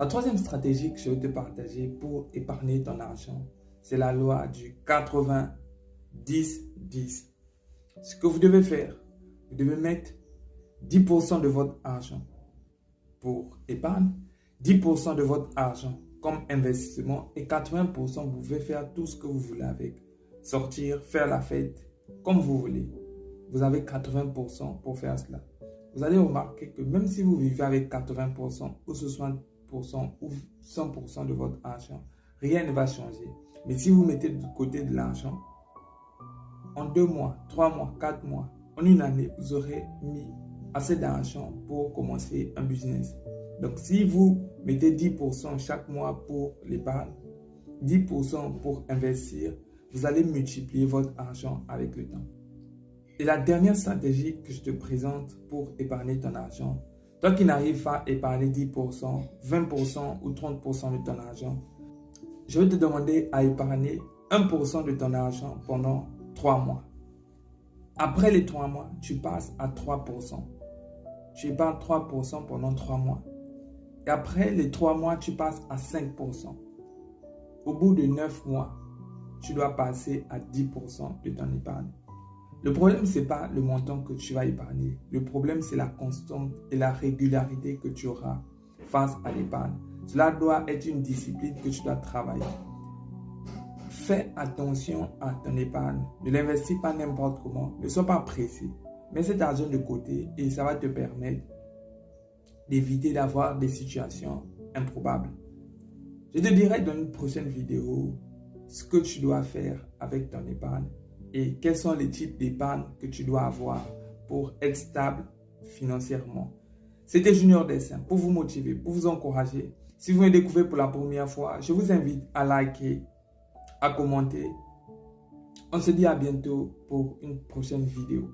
La troisième stratégie que je vais te partager pour épargner ton argent, c'est la loi du 80-10-10. Ce que vous devez faire, vous devez mettre 10% de votre argent pour épargne, 10% de votre argent comme investissement et 80% vous pouvez faire tout ce que vous voulez avec. Sortir, faire la fête, comme vous voulez. Vous avez 80% pour faire cela. Vous allez remarquer que même si vous vivez avec 80% ou 60% ou 100% de votre argent, rien ne va changer. Mais si vous mettez de côté de l'argent, en 2 mois, 3 mois, 4 mois, en une année, vous aurez mis assez d'argent pour commencer un business. Donc, si vous mettez 10% chaque mois pour l'épargne, 10% pour investir, vous allez multiplier votre argent avec le temps. Et la dernière stratégie que je te présente pour épargner ton argent, toi qui n'arrives pas à épargner 10%, 20% ou 30% de ton argent, je vais te demander à épargner 1% de ton argent pendant 3 mois. Après les 3 mois, tu passes à 3%. Tu épargnes 3% pendant 3 mois. Et après les 3 mois, tu passes à 5%. Au bout de 9 mois, tu dois passer à 10% de ton épargne. Le problème, ce n'est pas le montant que tu vas épargner. Le problème, c'est la constante et la régularité que tu auras face à l'épargne. Cela doit être une discipline que tu dois travailler. Fais attention à ton épargne. Ne l'investis pas n'importe comment. Ne sois pas pressé. Mets cet argent de côté et ça va te permettre d'éviter d'avoir des situations improbables. Je te dirai dans une prochaine vidéo ce que tu dois faire avec ton épargne et quels sont les types d'épargne que tu dois avoir pour être stable financièrement. C'était Junior Dessin pour vous motiver, pour vous encourager. Si vous me découvrez pour la première fois, je vous invite à liker, à commenter. On se dit à bientôt pour une prochaine vidéo.